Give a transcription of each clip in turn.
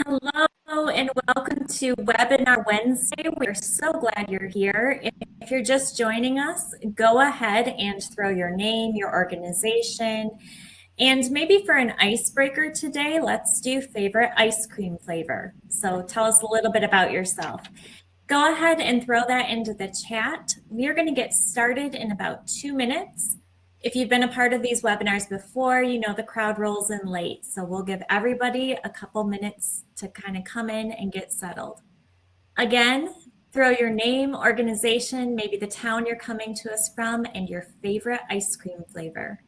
Hello and welcome to Webinar Wednesday. We're so glad you're here. If you're just joining us, go ahead and throw your name, your organization, and maybe for an icebreaker today, let's do favorite ice cream flavor. So tell us a little bit about yourself. Go ahead and throw that into the chat. We are going to get started in about 2 minutes. If you've been a part of these webinars before, you know the crowd rolls in late. So we'll give everybody a couple minutes to kind of come in and get settled. Again, throw your name, organization, maybe the town you're coming to us from, and your favorite ice cream flavor.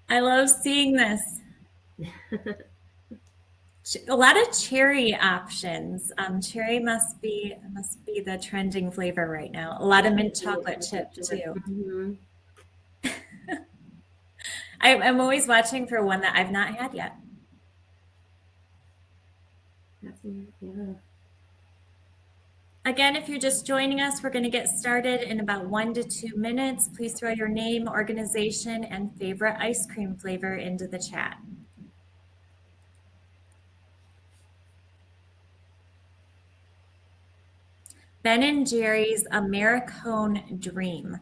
I love seeing this. A lot of cherry options. Cherry must be the trending flavor right now. A lot of mint chocolate chip too. I'm always watching for one that I've not had yet. Again, if you're just joining us, we're going to get started in about 1 to 2 minutes. Please throw your name, organization, and favorite ice cream flavor into the chat. Ben & Jerry's Americone Dream.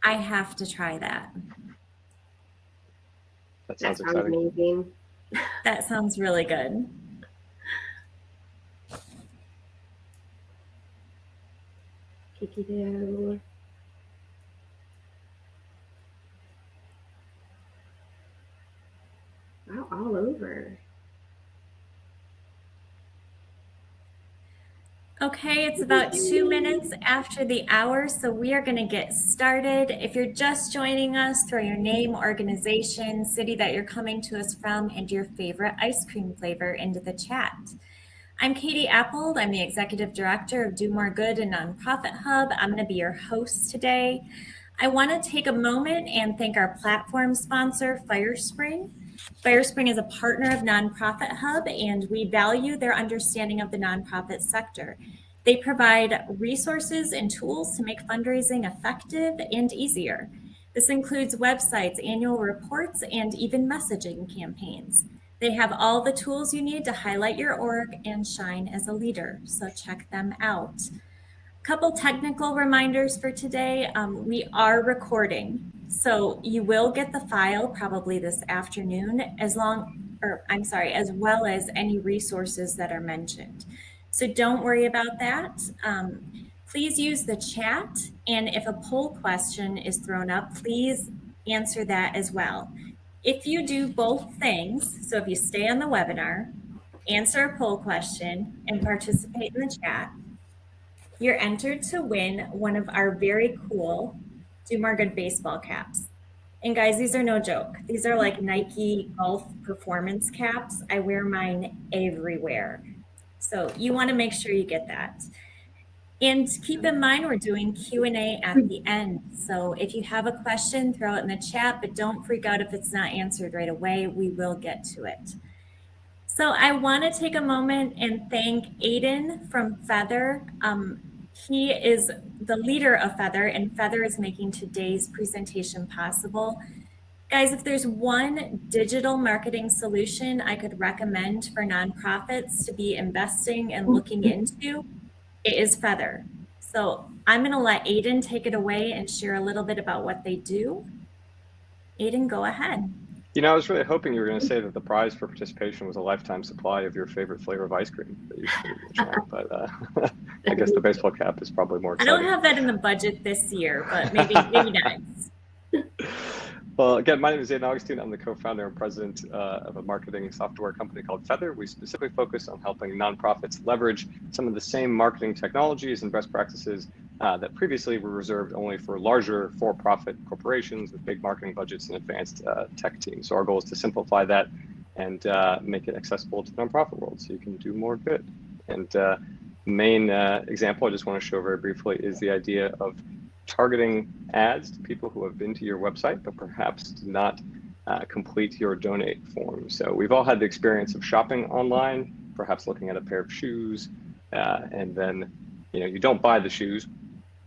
I have to try that. That sounds amazing. That sounds really good. Cookie dough. Wow, all over. Okay, it's about 2 minutes after the hour, so we are going to get started. If you're just joining us, throw your name, organization, city that you're coming to us from, and your favorite ice cream flavor into the chat. I'm Katie Appold. I'm the Executive Director of Do More Good and Nonprofit Hub. I'm going to be your host today. I want to take a moment and thank our platform sponsor, FireSpring. FireSpring is a partner of Nonprofit Hub, and we value their understanding of the nonprofit sector. They provide resources and tools to make fundraising effective and easier. This includes websites, annual reports, and even messaging campaigns. They have all the tools you need to highlight your org and shine as a leader, so check them out. Couple technical reminders for today. We are recording, so you will get the file probably this afternoon, as well as any resources that are mentioned. So don't worry about that. Please use the chat, and if a poll question is thrown up, please answer that as well. If you do both things, so if you stay on the webinar, answer a poll question, and participate in the chat, you're entered to win one of our very cool Do More Good baseball caps. And guys, these are no joke. These are like Nike golf performance caps. I wear mine everywhere. So you want to make sure you get that. And keep in mind, we're doing Q&A at the end. So if you have a question, throw it in the chat, but don't freak out if it's not answered right away. We will get to it. So I want to take a moment and thank Aiden from Feather. He is the leader of Feather, and Feather is making today's presentation possible. Guys, if there's one digital marketing solution I could recommend for nonprofits to be investing and looking into, it is Feather. So I'm going to let Aiden take it away and share a little bit about what they do. Aiden, go ahead. You know, I was really hoping you were going to say that the prize for participation was a lifetime supply of your favorite flavor of ice cream that you should try, but I guess the baseball cap is probably more exciting. I don't have that in the budget this year, but maybe next. Well, again, my name is Aiden Augustine. I'm the co-founder and president of a marketing software company called Feather. We specifically focus on helping nonprofits leverage some of the same marketing technologies and best practices that previously were reserved only for larger for-profit corporations with big marketing budgets and advanced tech teams. So our goal is to simplify that and make it accessible to the nonprofit world so you can do more good. And main example I just want to show very briefly is the idea of targeting ads to people who have been to your website, but perhaps did not complete your donate form. So we've all had the experience of shopping online, perhaps looking at a pair of shoes, and then you don't buy the shoes.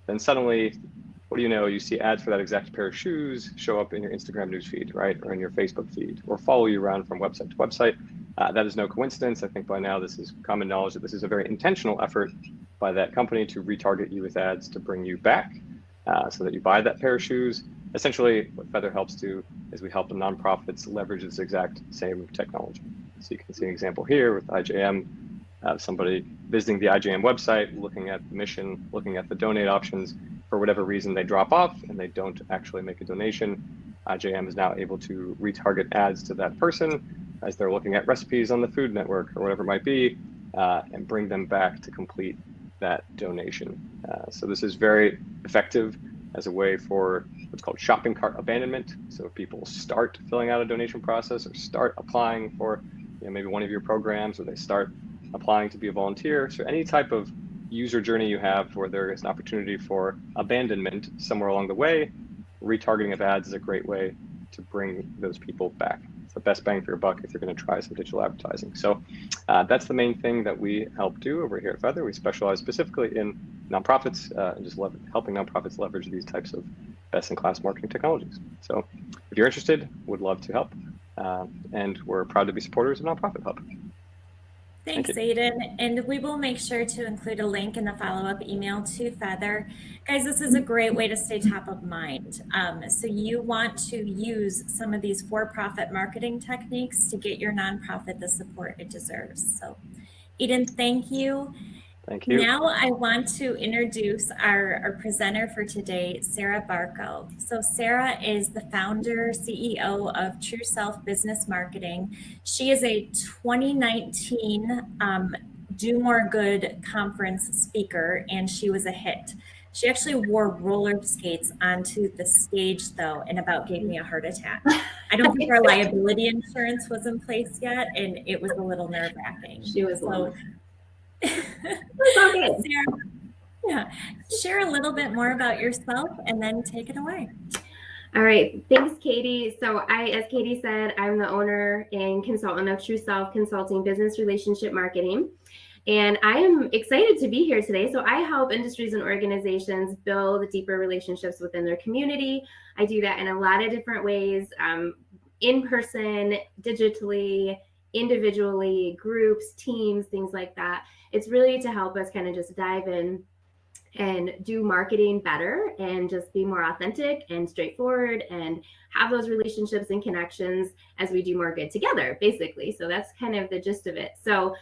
Then suddenly, what do you know? You see ads for that exact pair of shoes show up in your Instagram newsfeed, right? Or in your Facebook feed, or follow you around from website to website. That is no coincidence. I think by now this is common knowledge that this is a very intentional effort by that company to retarget you with ads to bring you back so that you buy that pair of shoes. Essentially, what Feather helps do is we help the nonprofits leverage this exact same technology. So you can see an example here with IJM, somebody visiting the IJM website, looking at the mission, looking at the donate options. For whatever reason, they drop off and they don't actually make a donation. IJM is now able to retarget ads to that person as they're looking at recipes on the Food Network or whatever it might be, and bring them back to complete that donation. So this is very effective as a way for what's called shopping cart abandonment. So if people start filling out a donation process or start applying for maybe one of your programs, or they start applying to be a volunteer, so any type of user journey you have where there is an opportunity for abandonment somewhere along the way, retargeting of ads is a great way to bring those people back. It's the best bang for your buck if you're going to try some digital advertising. So that's the main thing that we help do over here at Feather. We specialize specifically in nonprofits and just helping nonprofits leverage these types of best-in-class marketing technologies. So if you're interested, would love to help. And we're proud to be supporters of Nonprofit Hub. Thanks, Aiden. And we will make sure to include a link in the follow-up email to Feather. Guys, this is a great way to stay top of mind. So you want to use some of these for-profit marketing techniques to get your nonprofit the support it deserves. So Aiden, thank you. Thank you. Now I want to introduce our presenter for today, Sara Barco. So Sara is the founder, CEO of True Self Business Marketing. She is a 2019 Do More Good conference speaker, and she was a hit. She actually wore roller skates onto the stage, though, and about gave me a heart attack. I don't think our liability insurance was in place yet, and it was a little nerve-wracking. She was so. It's all good. Sara, yeah, share a little bit more about yourself and then take it away. All right, thanks, Katie. So as Katie said, I'm the owner and consultant of True Self Consulting Business Relationship Marketing. And I am excited to be here today. So I help industries and organizations build deeper relationships within their community. I do that in a lot of different ways, in person, digitally, individually, groups, teams, things like that. It's really to help us kind of just dive in and do marketing better and just be more authentic and straightforward and have those relationships and connections as we do more good together, basically. So that's kind of the gist of it. So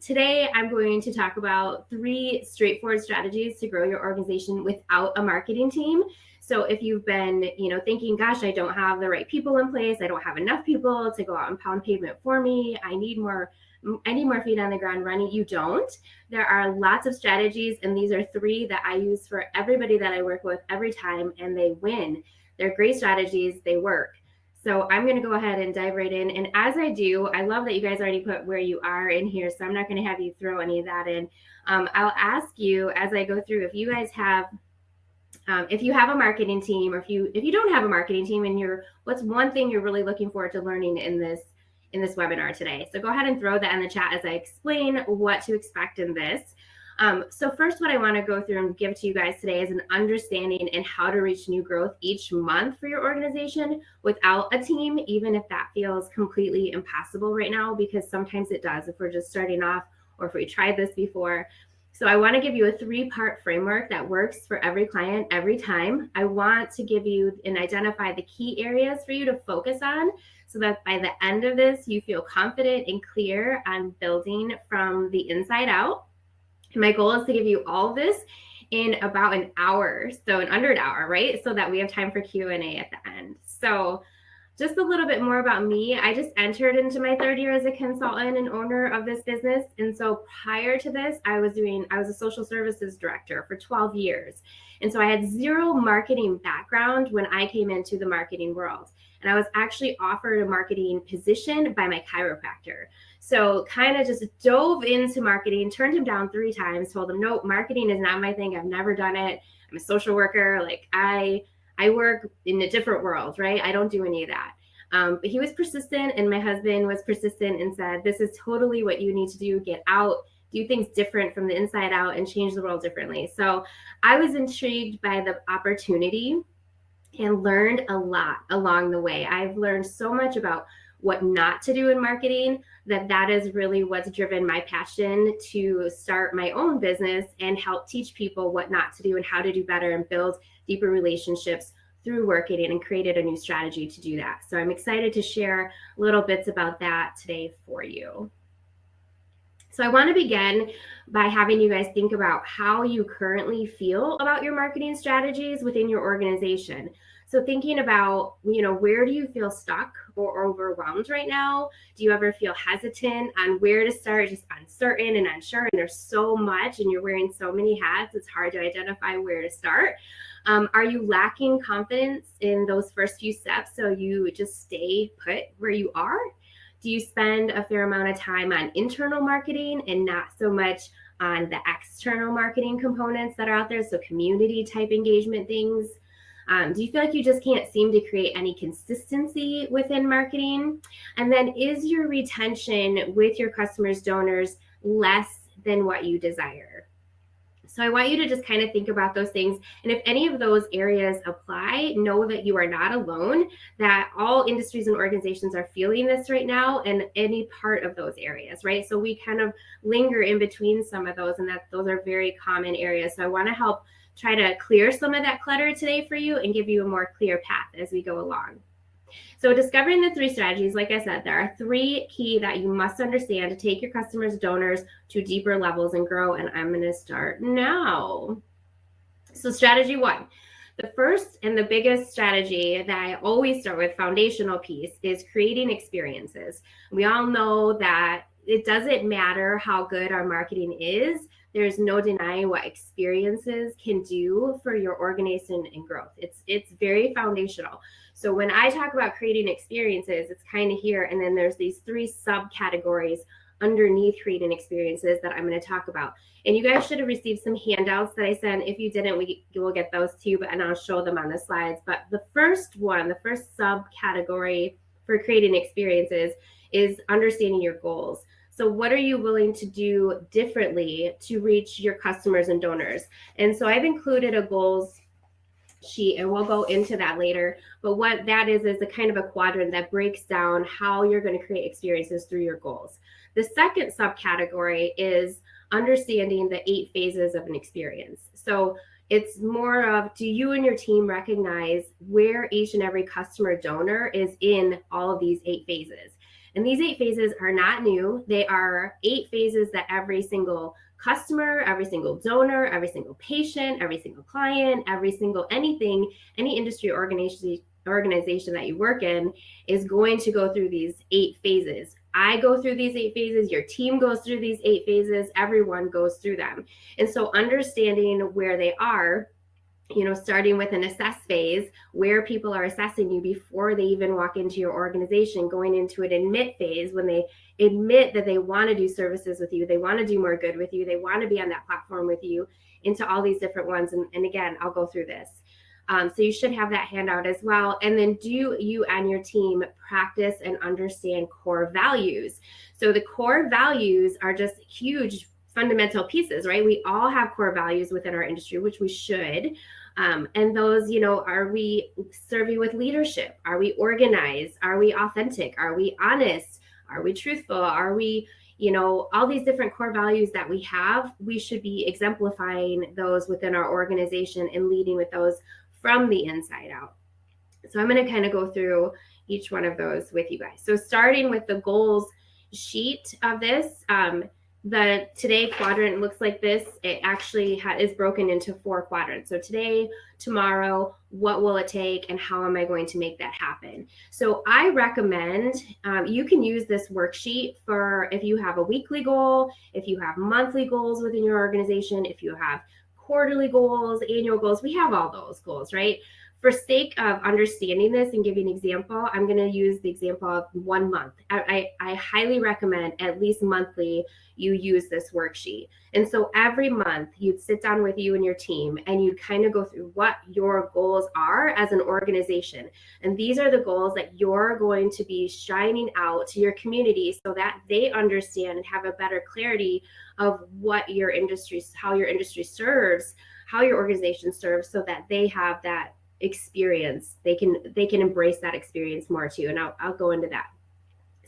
today I'm going to talk about 3 straightforward strategies to grow your organization without a marketing team. So if you've been, thinking, gosh, I don't have the right people in place, I don't have enough people to go out and pound pavement for me, I need more feet on the ground running, you don't. There are lots of strategies, and these are 3 that I use for everybody that I work with every time, and they win. They're great strategies, they work. So I'm going to go ahead and dive right in. And as I do, I love that you guys already put where you are in here, so I'm not going to have you throw any of that in. I'll ask you as I go through, if you guys have if you have a marketing team, or if you don't have a marketing team, and what's one thing you're really looking forward to learning in this webinar today? So go ahead and throw that in the chat as I explain what to expect in this. So first, what I want to go through and give to you guys today is an understanding and how to reach new growth each month for your organization without a team, even if that feels completely impossible right now, because sometimes it does if we're just starting off or if we tried this before. So I want to give you a 3-part framework that works for every client every time. I want to give you and identify the key areas for you to focus on so that by the end of this, you feel confident and clear on building from the inside out. My goal is to give you all of this in about an hour, so in under an hour, right? So that we have time for Q&A at the end. So just a little bit more about me. I just entered into my 3rd year as a consultant and owner of this business. And so prior to this, I was a social services director for 12 years. And so I had 0 marketing background when I came into the marketing world. And I was actually offered a marketing position by my chiropractor. So kind of just dove into marketing, turned him down 3 times, told him, nope, marketing is not my thing. I've never done it. I'm a social worker. Like I work in a different world, right? I don't do any of that. But he was persistent, and my husband was persistent and said, this is totally what you need to do. Get out, do things different from the inside out, and change the world differently. So I was intrigued by the opportunity and learned a lot along the way. I've learned so much about what not to do in marketing, that is really what's driven my passion to start my own business and help teach people what not to do and how to do better and build deeper relationships through marketing, and created a new strategy to do that. So I'm excited to share little bits about that today for you. So I want to begin by having you guys think about how you currently feel about your marketing strategies within your organization. So thinking about, where do you feel stuck or overwhelmed right now? Do you ever feel hesitant on where to start, just uncertain and unsure? And there's so much, and you're wearing so many hats, it's hard to identify where to start. Are you lacking confidence in those first few steps, so you just stay put where you are? Do you spend a fair amount of time on internal marketing and not so much on the external marketing components that are out there? So community type engagement things. Do you feel like you just can't seem to create any consistency within marketing? And then is your retention with your customers, donors, less than what you desire? So I want you to just kind of think about those things. And if any of those areas apply, know that you are not alone, that all industries and organizations are feeling this right now, and any part of those areas, right? So we kind of linger in between some of those, and that those are very common areas. So I want to help try to clear some of that clutter today for you and give you a more clear path as we go along. So discovering the 3 strategies, like I said, there are 3 key that you must understand to take your customers, donors to deeper levels and grow. And I'm going to start now. So strategy 1, the first and the biggest strategy that I always start with, foundational piece, is creating experiences. We all know that it doesn't matter how good our marketing is. There's no denying what experiences can do for your organization and growth. It's very foundational. So when I talk about creating experiences, it's kind of here. And then there's these 3 subcategories underneath creating experiences that I'm going to talk about. And you guys should have received some handouts that I sent. If you didn't, we will get those to you, and I'll show them on the slides. But the first one, the first subcategory for creating experiences is understanding your goals. So what are you willing to do differently to reach your customers and donors? And so I've included a goals sheet, and we'll go into that later. But what that is a kind of a quadrant that breaks down how you're going to create experiences through your goals. The second subcategory is understanding the 8 phases of an experience. So it's more of, do you and your team recognize where each and every customer donor is in all of these 8 phases? And these 8 phases are not new. They are 8 phases that every single customer, every single donor, every single patient, every single client, every single anything, any industry organization that you work in is going to go through these 8 phases. I go through these 8 phases. Your team goes through these 8 phases. Everyone goes through them. And so understanding where they are, starting with an assess phase, where people are assessing you before they even walk into your organization, going into an admit phase, when they admit that they want to do services with you, they want to do more good with you, they want to be on that platform with you, into all these different ones. And again, I'll go through this. So you should have that handout as well. And then do you and your team practice and understand core values? So the core values are just huge fundamental pieces, right? We all have core values within our industry, which we should. And those, are we serving with leadership? Are we organized? Are we authentic? Are we honest? Are we truthful? Are we, all these different core values that we have, we should be exemplifying those within our organization and leading with those from the inside out. So I'm going to kind of go through each one of those with you guys. So starting with the goals sheet of this, the today quadrant looks like this. It actually is broken into 4 quadrants. So today, tomorrow, what will it take, and how am I going to make that happen? So I recommend you can use this worksheet for if you have a weekly goal, if you have monthly goals within your organization, if you have quarterly goals, annual goals. We have all those goals, right? for sake of understanding this and giving an example, I'm going to use the example of 1 month. I highly recommend at least monthly you use this worksheet. And so every month you'd sit down with you and your team and you'd kind of go through what your goals are as an organization. And these are the goals that you're going to be shining out to your community so that they understand and have a better clarity of what your industry, how your industry serves, how your organization serves, so that they have that experience. They can embrace that experience more too. And I'll go into that.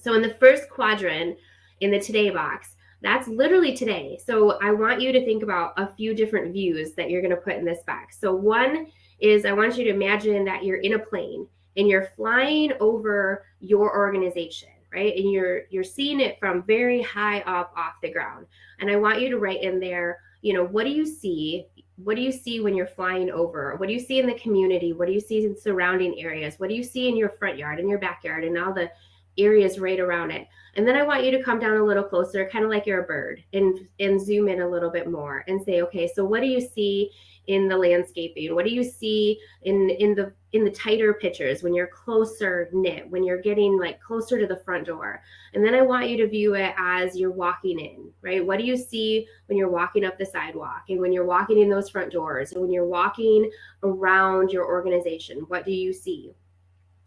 So in the first quadrant in the today box, that's literally today. So I want you to think about a few different views that you're going to put in this box. So one is, I want you to imagine that you're in a plane and you're flying over your organization, right? And you're seeing it from very high up off the ground. And I want you to write in there, what do you see? What do you see when you're flying over? What do you see in the community? What do you see in surrounding areas? What do you see in your front yard, in your backyard, and all the areas right around it? And then I want you to come down a little closer, kind of like you're a bird, and zoom in a little bit more and say, okay, so what do you see in the landscaping? What do you see in the tighter pictures when you're closer knit, when you're getting like closer to the front door? And then I want you to view it as you're walking in, right? What do you see when you're walking up the sidewalk, and when you're walking in those front doors, and when you're walking around your organization? What do you see?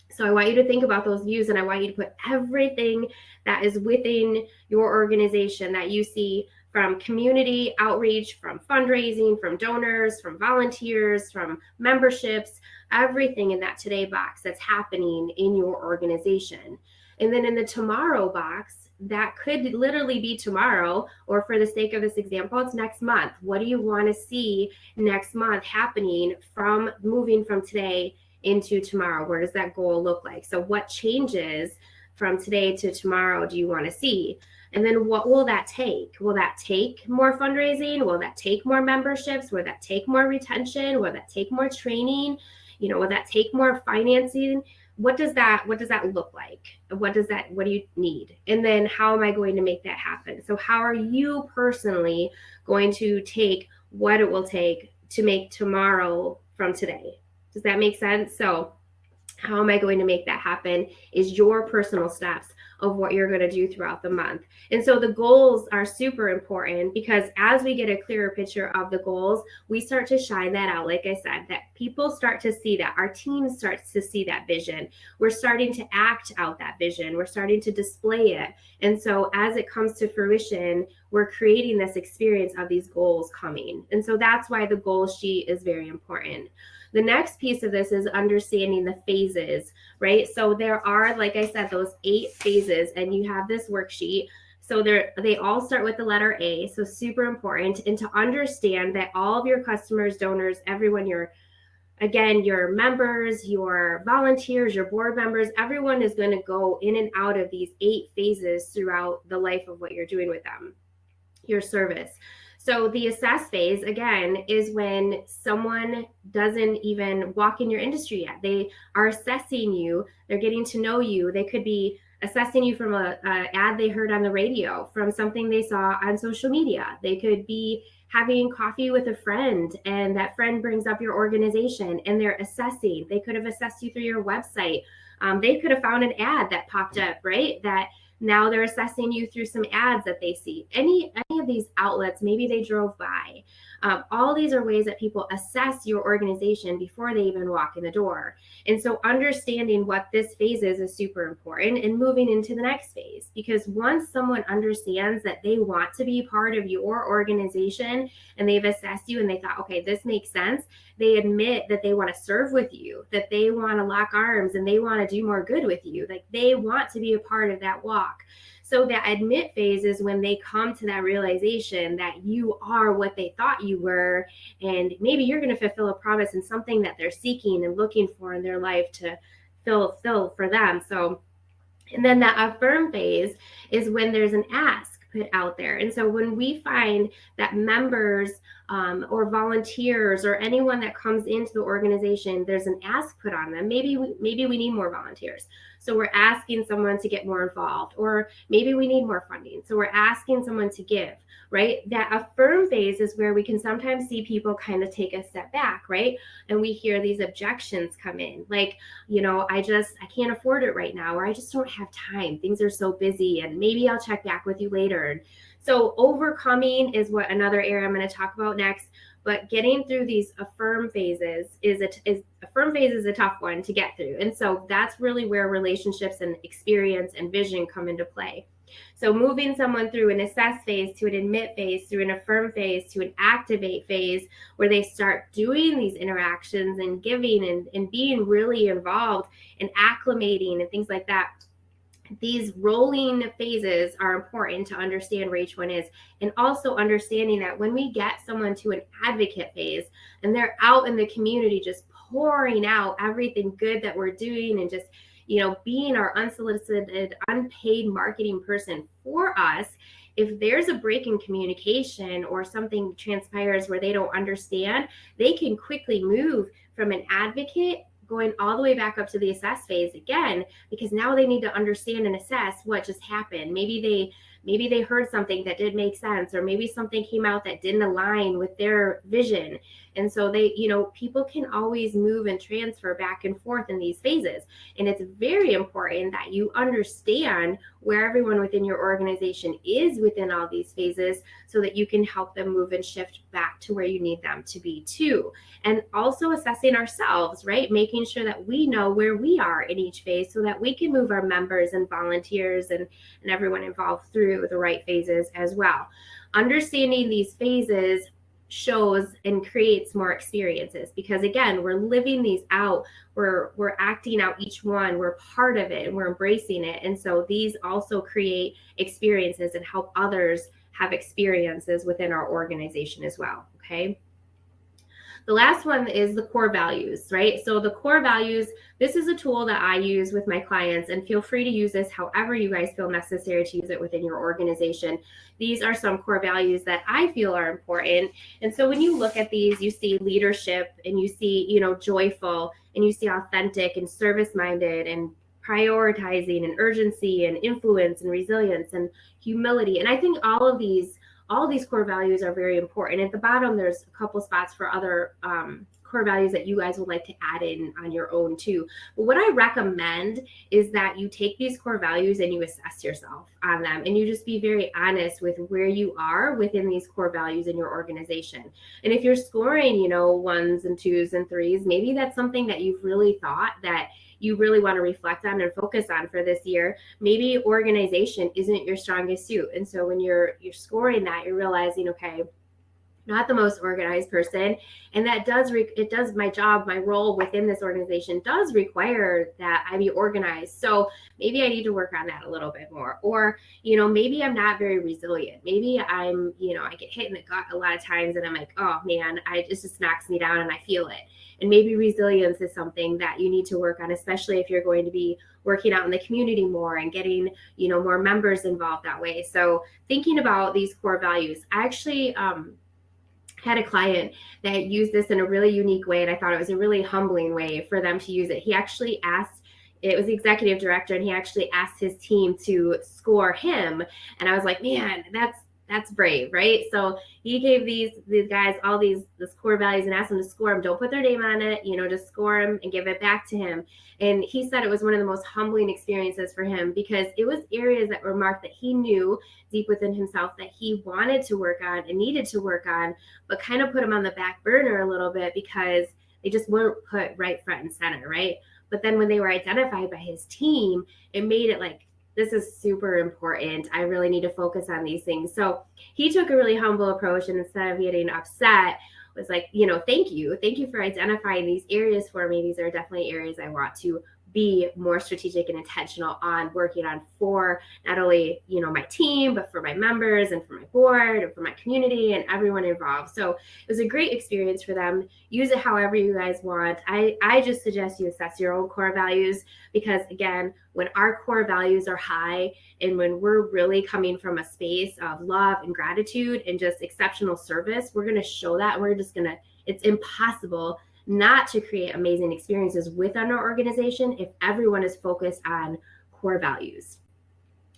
So I want you to think about those views, and I want you to put everything that is within your organization that you see, from community outreach, from fundraising, from donors, from volunteers, from memberships, everything in that today box that's happening in your organization. And then in the tomorrow box, that could literally be tomorrow, or for the sake of this example, it's next month. What do you want to see next month happening from moving from today into tomorrow? Where does that goal look like? So what changes from today to tomorrow do you want to see? And then what will that take? Will that take more fundraising? Will that take more memberships? Will that take more retention? Will that take more training? Will that take more financing? What does that look like? What do you need? And then how am I going to make that happen? So how are you personally going to take what it will take to make tomorrow from today? Does that make sense? So how am I going to make that happen is your personal steps of what you're going to do throughout the month. And so the goals are super important, because as we get a clearer picture of the goals, we start to shine that out. Like I said, that people start to see that, our team starts to see that vision. We're starting to act out that vision. We're starting to display it. And so as it comes to fruition, we're creating this experience of these goals coming. And so that's why the goal sheet is very important. The next piece of this is understanding the phases, right? So there are, like I said, those 8 phases, and you have this worksheet. So they all start with the letter A, so super important. And to understand that all of your customers, donors, everyone, your members, your volunteers, your board members, everyone is going to go in and out of these 8 phases throughout the life of what you're doing with them, your service. So the assess phase, again, is when someone doesn't even walk in your industry yet. They are assessing you. They're getting to know you. They could be assessing you from an ad they heard on the radio, from something they saw on social media. They could be having coffee with a friend, and that friend brings up your organization, and they're assessing. They could have assessed you through your website. They could have found an ad that popped up, right? That now they're assessing you through some ads that they see. Any of these outlets, maybe they drove by. All these are ways that people assess your organization before they even walk in the door. And so understanding what this phase is super important, and moving into the next phase. Because once someone understands that they want to be part of your organization, and they've assessed you and they thought, okay, this makes sense, they admit that they want to serve with you, that they want to lock arms, and they want to do more good with you. Like, they want to be a part of that walk. So that admit phase is when they come to that realization that you are what they thought you were, and maybe you're going to fulfill a promise and something that they're seeking and looking for in their life to fill for them. So, and then that affirm phase is when there's an ask put out there. And so when we find that members or volunteers or anyone that comes into the organization, there's an ask put on them. Maybe we need more volunteers. So we're asking someone to get more involved, or maybe we need more funding. So we're asking someone to give, right? That affirm phase is where we can sometimes see people kind of take a step back, right? And we hear these objections come in, like, I can't afford it right now, or I just don't have time. Things are so busy, and maybe I'll check back with you later. So overcoming is what another area I'm going to talk about next. But getting through these affirm phases is a tough one to get through. And so that's really where relationships and experience and vision come into play. So moving someone through an assess phase to an admit phase, through an affirm phase to an activate phase, where they start doing these interactions and giving and being really involved and acclimating and things like that. These rolling phases are important to understand where each one is, and also understanding that when we get someone to an advocate phase and they're out in the community just pouring out everything good that we're doing and just being our unsolicited, unpaid marketing person for us, if there's a break in communication or something transpires where they don't understand, they can quickly move from an advocate going all the way back up to the assess phase again, because now they need to understand and assess what just happened. Maybe they heard something that didn't make sense, or maybe something came out that didn't align with their vision. And so people can always move and transfer back and forth in these phases. And it's very important that you understand where everyone within your organization is within all these phases, so that you can help them move and shift back to where you need them to be too. And also assessing ourselves, right? Making sure that we know where we are in each phase, so that we can move our members and volunteers and everyone involved through the right phases as well. Understanding these phases shows and creates more experiences, because again, we're living these out, we're acting out each one, we're part of it, and we're embracing it. And so these also create experiences and help others have experiences within our organization as well. Okay. The last one is the core values, right? So the core values, this is a tool that I use with my clients, and feel free to use this however you guys feel necessary to use it within your organization. These are some core values that I feel are important. And so when you look at these, you see leadership, and you see, joyful, and you see authentic and service-minded, and prioritizing, and urgency, and influence, and resilience, and humility. And I think all of these core values are very important. At the bottom, there's a couple spots for other core values that you guys would like to add in on your own too. But what I recommend is that you take these core values and you assess yourself on them, and you just be very honest with where you are within these core values in your organization. And if you're scoring, 1s and 2s and 3s, maybe that's something that you've really thought that you really want to reflect on and focus on for this year. Maybe organization isn't your strongest suit. And so when you're scoring that, you're realizing, okay, not the most organized person. And that does my job, my role within this organization does require that I be organized. So maybe I need to work on that a little bit more. Or, maybe I'm not very resilient. Maybe I'm, I get hit in the gut a lot of times, and I'm like, oh man, it just knocks me down and I feel it. And maybe resilience is something that you need to work on, especially if you're going to be working out in the community more and getting, more members involved that way. So thinking about these core values, I actually had a client that used this in a really unique way, and I thought it was a really humbling way for them to use it. He actually asked, it was the executive director, and he actually asked his team to score him. And I was like, man, that's brave, right? So he gave these guys all these core values and asked them to score them. Don't put their name on it, just score them and give it back to him. And he said it was one of the most humbling experiences for him, because it was areas that were marked that he knew deep within himself that he wanted to work on and needed to work on, but kind of put them on the back burner a little bit because they just weren't put right front and center, right? But then when they were identified by his team, it made it like, this is super important. I really need to focus on these things. So he took a really humble approach, and instead of getting upset, was like, thank you for identifying these areas for me. These are definitely areas I want to be more strategic and intentional on working on for not only, my team, but for my members and for my board and for my community and everyone involved. So it was a great experience for them. Use it however you guys want. I just suggest you assess your own core values, because again, when our core values are high and when we're really coming from a space of love and gratitude and just exceptional service, we're going to show that. It's impossible not to create amazing experiences within our organization if everyone is focused on core values.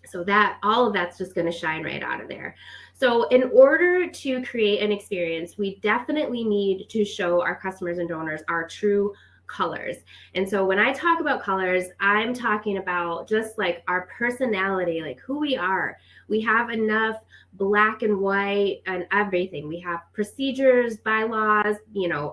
So that all of that's just going to shine right out of there. So in order to create an experience, we definitely need to show our customers and donors our true colors. And so when I talk about colors, I'm talking about just like our personality, like who we are. We have enough black and white and everything. We have procedures, bylaws,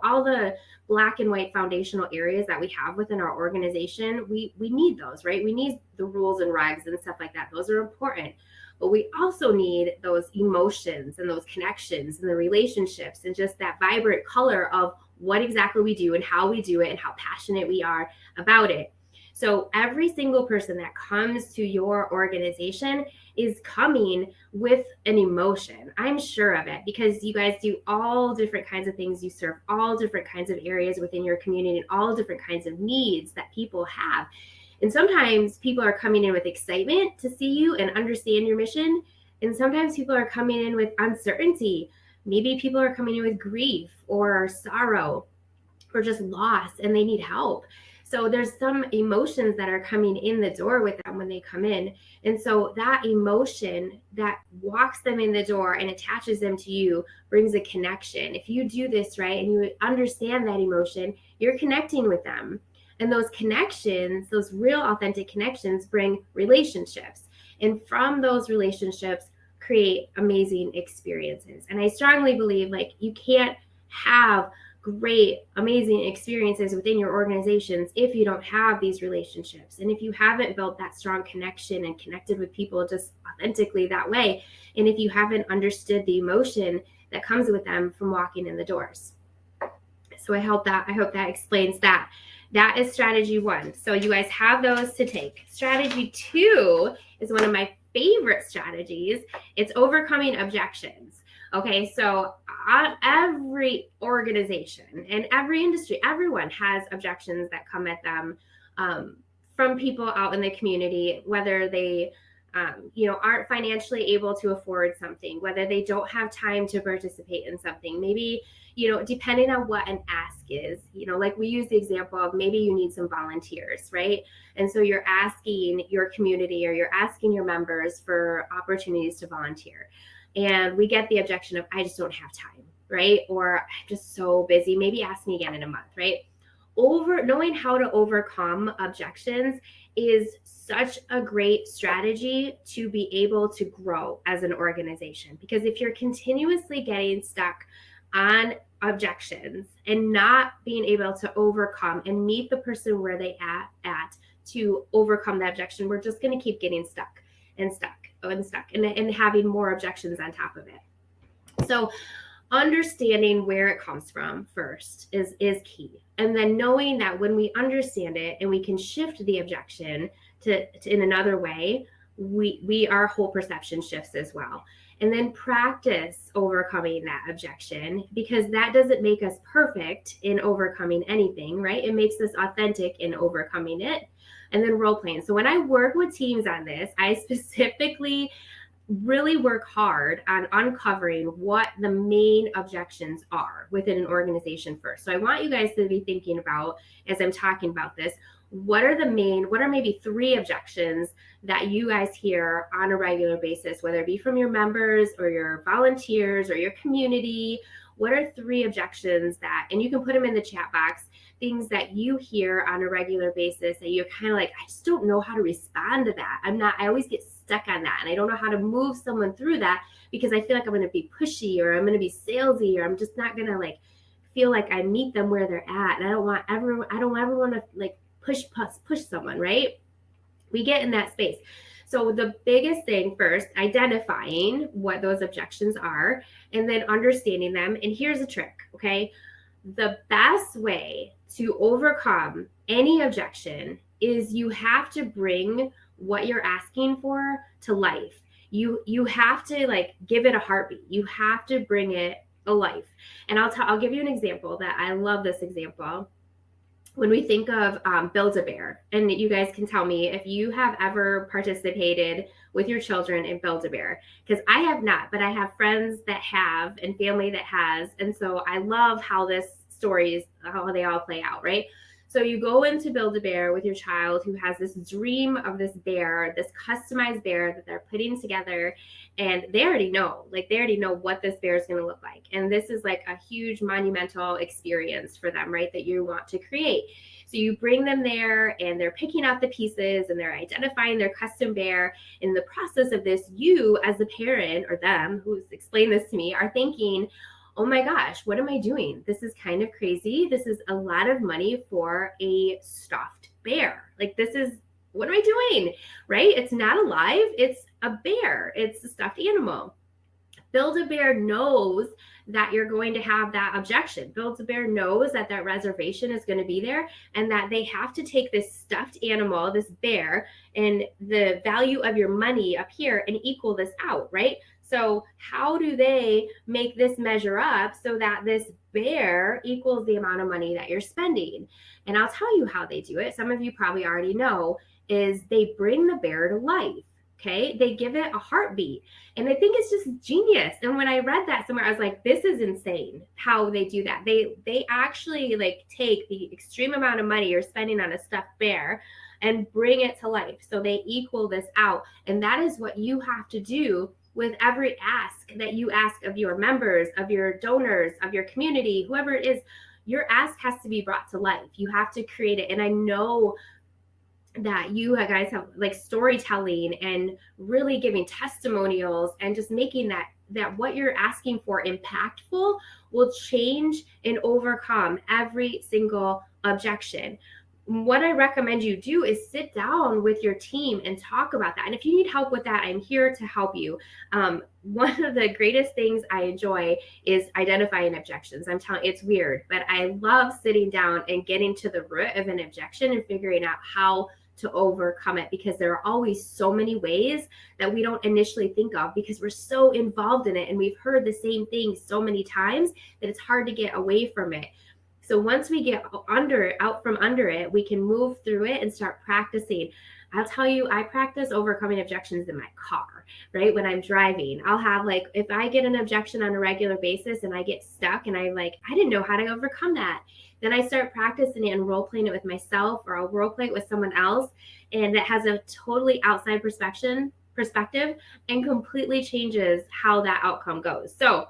all the black and white foundational areas that we have within our organization. We need those, right? We need the rules and regs and stuff like that. Those are important. But we also need those emotions and those connections and the relationships and just that vibrant color of what exactly we do and how we do it and how passionate we are about it. So every single person that comes to your organization is coming with an emotion. I'm sure of it, because you guys do all different kinds of things. You serve all different kinds of areas within your community and all different kinds of needs that people have. And sometimes people are coming in with excitement to see you and understand your mission. And sometimes people are coming in with uncertainty. Maybe people are coming in with grief or sorrow or just loss and they need help. So there's some emotions that are coming in the door with them when they come in. And so that emotion that walks them in the door and attaches them to you brings a connection. If you do this right and you understand that emotion, you're connecting with them. And those connections, those real authentic connections, bring relationships. And from those relationships, create amazing experiences. And I strongly believe you can't have great, amazing experiences within your organizations if you don't have these relationships. And if you haven't built that strong connection and connected with people just authentically that way, and if you haven't understood the emotion that comes with them from walking in the doors. So I hope that explains that. That is strategy 1. So you guys have those to take. Strategy 2 is one of my favorite strategies. It's overcoming objections. Okay, so every organization and every industry, everyone has objections that come at them from people out in the community, whether they aren't financially able to afford something, whether they don't have time to participate in something, maybe, depending on what an ask is, like we use the example of maybe you need some volunteers, right? And so you're asking your community or you're asking your members for opportunities to volunteer. And we get the objection of, I just don't have time, right? Or I'm just so busy, maybe ask me again in a month, right? Knowing how to overcome objections is such a great strategy to be able to grow as an organization. Because if you're continuously getting stuck on objections and not being able to overcome and meet the person where they at to overcome the objection, we're just going to keep getting stuck and having more objections on top of it. So understanding where it comes from first is key. And then knowing that when we understand it and we can shift the objection to in another way, our whole perception shifts as well. And then practice overcoming that objection, because that doesn't make us perfect in overcoming anything, right? It makes us authentic in overcoming it. And then role playing. So when I work with teams on this, I specifically really work hard on uncovering what the main objections are within an organization first. So I want you guys to be thinking about, as I'm talking about this, what are maybe 3 objections that you guys hear on a regular basis, whether it be from your members or your volunteers or your community? What are 3 objections and you can put them in the chat box, things that you hear on a regular basis that you're kind of like, I just don't know how to respond to that. I always get stuck on that. And I don't know how to move someone through that because I feel like I'm going to be pushy or I'm going to be salesy or I'm just not going to feel like I meet them where they're at. And I don't ever want to push someone, right? We get in that space. So the biggest thing first, identifying what those objections are and then understanding them. And here's a trick, okay? The best way to overcome any objection is you have to bring what you're asking for to life. You have to like give it a heartbeat. You have to bring it a life. And I'll give you an example that I love this example. When we think of Build-A-Bear, and you guys can tell me if you have ever participated with your children in Build-A-Bear, because I have not, but I have friends that have and family that has. And so I love how this stories, how they all play out, right? So you go into Build-A-Bear with your child who has this dream of this bear, this customized bear that they're putting together, and they already know what this bear is going to look like. And this is like a huge monumental experience for them, right? That you want to create. So you bring them there and they're picking out the pieces and they're identifying their custom bear. In the process of this, you as a parent, or them who's explained this to me, are thinking, oh my gosh, what am I doing? This is kind of crazy. This is a lot of money for a stuffed bear. Like, what am I doing? Right? It's not alive. It's a bear. It's a stuffed animal. Build-A-Bear knows that you're going to have that objection. Build-A-Bear knows that that reservation is going to be there, and that they have to take this stuffed animal, this bear, and the value of your money up here and equal this out, right? So how do they make this measure up so that this bear equals the amount of money that you're spending? And I'll tell you how they do it. Some of you probably already know, is they bring the bear to life. Okay. They give it a heartbeat. And I think it's just genius. And when I read that somewhere, I was like, this is insane how they do that. They actually like take the extreme amount of money you're spending on a stuffed bear and bring it to life. So they equal this out. And that is what you have to do with every ask that you ask of your members, of your donors, of your community, whoever it is. Your ask has to be brought to life. You have to create it. And I know that you guys have like storytelling and really giving testimonials and just making that what you're asking for impactful will change and overcome every single objection. What I recommend you do is sit down with your team and talk about that. And if you need help with that, I'm here to help you. One of the greatest things I enjoy is identifying objections. I'm telling you, it's weird, but I love sitting down and getting to the root of an objection and figuring out how to overcome it, because there are always so many ways that we don't initially think of because we're so involved in it and we've heard the same thing so many times that it's hard to get away from it. So once we get out from under it, we can move through it and start practicing. I'll tell you, I practice overcoming objections in my car, right? When I'm driving, I'll have like, if I get an objection on a regular basis and I get stuck and I didn't know how to overcome that. Then I start practicing it and role playing it with myself, or I'll role play it with someone else. And that has a totally outside perspective and completely changes how that outcome goes. So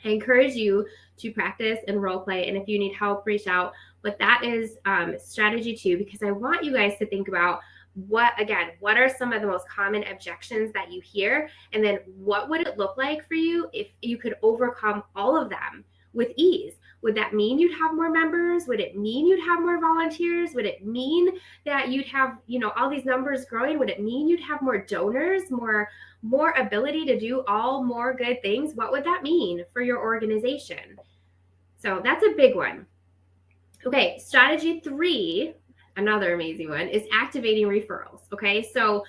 I encourage you to practice and role play. And if you need help, reach out. But that is strategy 2, because I want you guys to think about what are some of the most common objections that you hear? And then what would it look like for you if you could overcome all of them with ease? Would that mean you'd have more members? Would it mean you'd have more volunteers? Would it mean that you'd have, all these numbers growing? Would it mean you'd have more donors, more ability to do all more good things? What would that mean for your organization? So that's a big one. Okay, strategy 3, another amazing one, is activating referrals. Okay, so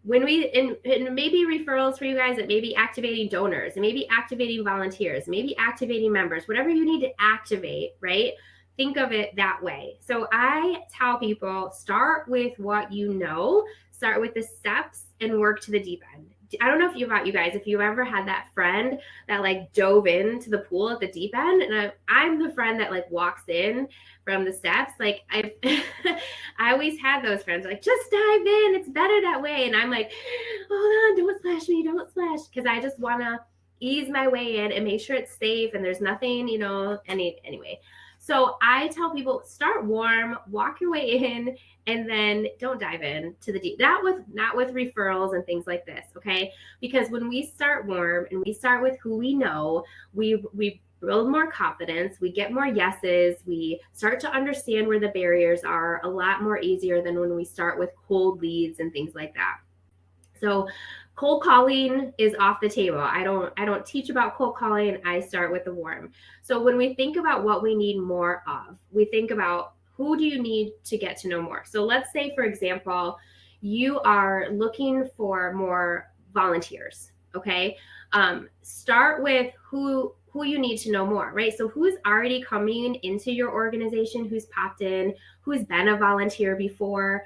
when and maybe referrals for you guys, it may be activating donors, it may be activating volunteers, maybe activating members, whatever you need to activate, right? Think of it that way. So I tell people, start with what you know, start with the steps and work to the deep end. I don't know if you guys, if you ever had that friend that like dove into the pool at the deep end, and I'm the friend that like walks in from the steps. Like I always had those friends like, just dive in, it's better that way. And I'm like, hold on, don't splash me, don't splash, because I just want to ease my way in and make sure it's safe and there's nothing, anyway. So I tell people, start warm, walk your way in, and then don't dive in to the deep. Not with referrals and things like this, okay? Because when we start warm and we start with who we know, we build more confidence, we get more yeses, we start to understand where the barriers are a lot more easier than when we start with cold leads and things like that. So cold calling is off the table. I don't teach about cold calling. I start with the warm. So when we think about what we need more of, we think about who do you need to get to know more? So let's say, for example, you are looking for more volunteers. Okay. Start with who you need to know more, right? So who's already coming into your organization, who's popped in, who's been a volunteer before,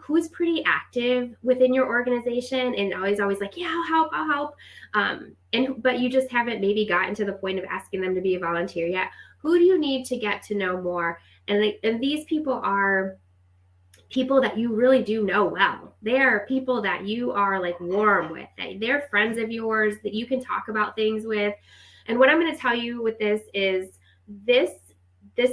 who's pretty active within your organization and always like, yeah, I'll help. But you just haven't maybe gotten to the point of asking them to be a volunteer yet. Who do you need to get to know more? And these people are people that you really do know well. They are people that you are like warm with. They're friends of yours that you can talk about things with. And what I'm going to tell you with this is this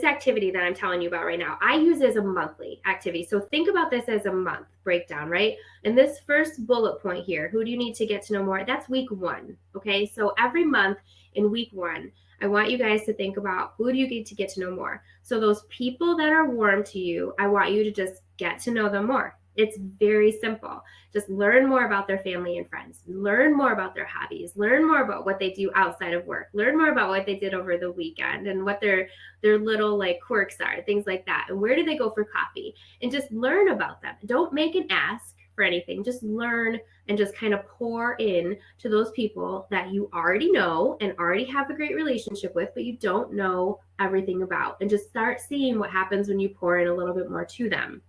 activity that I'm telling you about right now, I use as a monthly activity. So think about this as a month breakdown, right? And this first bullet point here, who do you need to get to know more? That's week 1. Okay. So every month in week 1, I want you guys to think about who do you need to get to know more. So those people that are warm to you, I want you to just get to know them more. It's very simple. Just learn more about their family and friends. Learn more about their hobbies. Learn more about what they do outside of work. Learn more about what they did over the weekend and what their little like quirks are, things like that. And where do they go for coffee? And just learn about them. Don't make an ask for anything. Just learn and just kind of pour in to those people that you already know and already have a great relationship with, but you don't know everything about. And just start seeing what happens when you pour in a little bit more to them.